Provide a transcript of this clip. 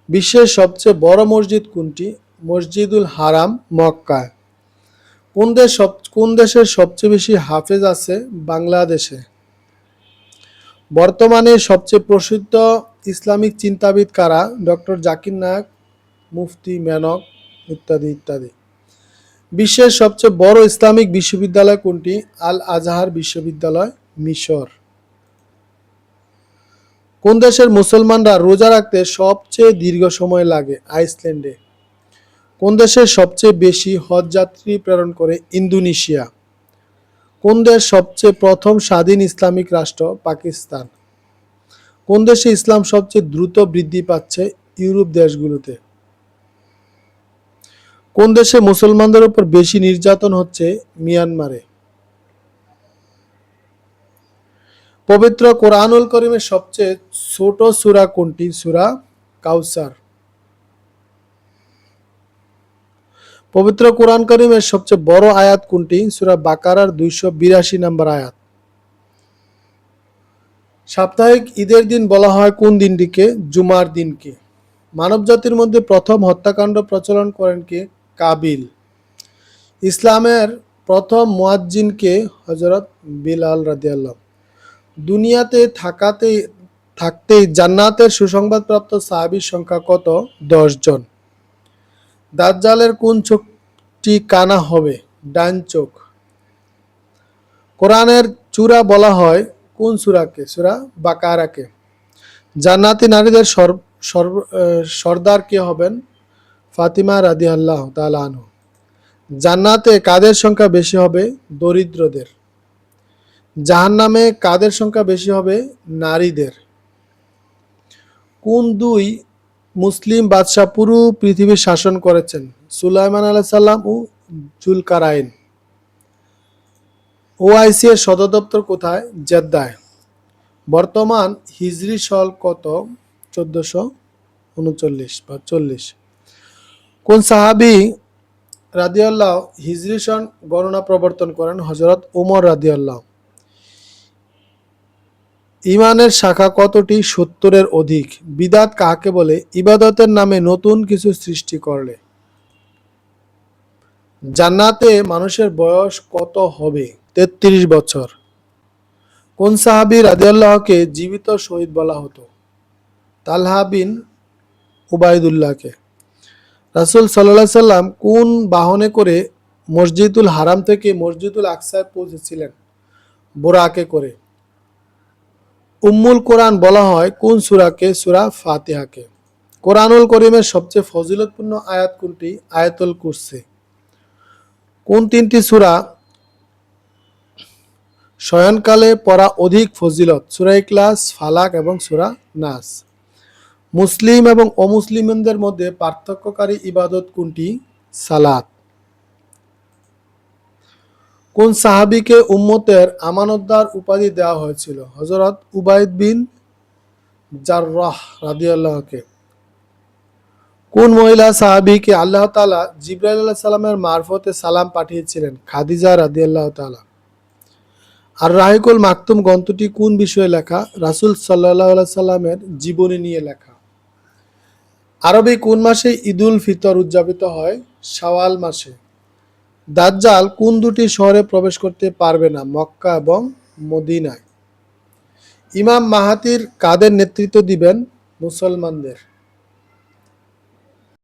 বিশ্বের সবচেয়ে বড় মসজিদ কোনটি? মসজিদুল হারাম, মক্কায়। কোন দেশের সবচেয়ে বেশি হাফেজ আছে? বাংলাদেশে। বর্তমানে সবচেয়ে প্রসিদ্ধ ইসলামিক চিন্তাবিদ কারা? ডক্টর জাকির নায়েক, মুফতি মেনক, ইত্যাদি ইত্যাদি। বিশ্বের সবচেয়ে বড় ইসলামিক বিশ্ববিদ্যালয় কোনটি? আল আজহার বিশ্ববিদ্যালয়, মিশর। কোন দেশের মুসলমানরা রোজা রাখতে সবচেয়ে দীর্ঘ সময় লাগে? আইসল্যান্ডে। কোন দেশের সবচেয়ে বেশি হজ যাত্রী প্রেরণ করে? ইন্দোনেশিয়া। কোন দেশ সবচেয়ে প্রথম স্বাধীন ইসলামিক রাষ্ট্র? পাকিস্তান। কোন দেশে ইসলাম সবচেয়ে দ্রুত বৃদ্ধি পাচ্ছে? ইউরোপ দেশগুলোতে। কোন দেশে মুসলমানদের উপর বেশি নির্যাতন হচ্ছে? মিয়ানমারে। পবিত্র কোরআনুল করিমের সবচেয়ে ছোট সূরা কোনটি? সূরা কাউসার। পবিত্র কোরআন করিমের সবচেয়ে বড় আয়াত কোনটি? সূরা বাকারার 282 নম্বর আয়াত। সাপ্তাহিক ঈদের দিন বলা হয় কোন দিনটিকে? জুমার দিনকে। মানবজাতির মধ্যে প্রথম হত্যাকাণ্ড প্রচলন করেন কে? কাবিল। ইসলামের প্রথম মুয়াজ্জিনকে? হযরত বিলাল রাদিয়াল্লাহু। দুনিয়াতে থাকতেই জান্নাতের সুসংবাদপ্রাপ্ত সাহাবীর সংখ্যা কত? 10 জন। দাজ্জালের কোন চোখটি কানা হবে? ডান চোখ। কোরআনের চূড়া বলা হয় কোন সূরাকে? সূরা বাকারাকে। জান্নাতি নারীদের সর্দার কে হবেন? ফাতিমা রাদিয়াল্লাহু তাআলা আনহা। জান্নাতে কাদের সংখ্যা বেশি হবে? দরিদ্রদের। জাহান্নামে কাদের সংখ্যা বেশি হবে? নারীদের। কোন দুই মুসলিম বাদশাহ পুরো পৃথিবী শাসন করেছেন? সুলাইমান আলাইহিস সালাম ও জুলকারনাইন। ওআইসি এর সদর দপ্তর কোথায়? জেদ্দায়। বর্তমান হিজরি সল কত? 1439 বা 40। কোন সাহাবী রাদিয়াল্লাহু হিজরি সন গণনা প্রবর্তন করেন? হযরত ওমর রাদিয়াল্লাহু। ঈমানের শাখা কতটি? 70-এর অধিক। বিদআত কাকে বলে? ইবাদতের নামে নতুন কিছু সৃষ্টি করলে। জান্নাতে মানুষের বয়স কত হবে? 33 বছর। কোন সাহাবী রাদিয়াল্লাহুকে জীবিত শহীদ বলা হতো? তালহা বিন উবাইদুল্লাহকে। রাসূল সাল্লাল্লাহু আলাইহি সাল্লাম কোন বাহনে করে মসজিদুল হারাম থেকে মসজিদুল আকসায় পৌঁছেছিলেন? বুরাকে করে। উম্মুল কোরআন বলা হয় কোন সূরাকে? সূরা ফাতিহাকে। কোরআনুল করিমের সবচেয়ে ফজিলতপূর্ণ আয়াত কোনটি? আয়াতুল কুরসি। কোন তিনটি সূরা শয়নকালে পড়া অধিক ফজিলত? সূরা ইখলাস, ফালাক এবং সূরা নাস। মুসলিম এবং অমুসলিমদের মধ্যে পার্থক্যকারী ইবাদত কোনটি? সালাত। কোন সাহাবীকে উম্মতের আমানতদার উপাধি দেওয়া হয়েছিল? হযরত উবাইদ বিন জাররাহ রাদিয়াল্লাহুকে। কোন মহিলা সাহাবীকে আল্লাহ তাআলা জিবরাইল আলাইহিস সালামের মারফতে সালাম পাঠিয়েছিলেন? খাদিজা রাদিয়াল্লাহু তাআলা। আর রাহিকুল মাকতুম গ্রন্থটি কোন বিষয়ে লেখা? রাসূল সাল্লাল্লাহু আলাইহি সাল্লামের জীবনী নিয়ে লেখা। আরবি কোন মাসে ঈদুল ফিতর উদযাপিত হয়? শাওয়াল মাসে। দাজ্জাল কোন দুটি শহরে প্রবেশ করতে পারবে না? মক্কা এবং মদিনায়। ইমাম মাহাতির কাদের নেতৃত্ব দিবেন? মুসলমানদের।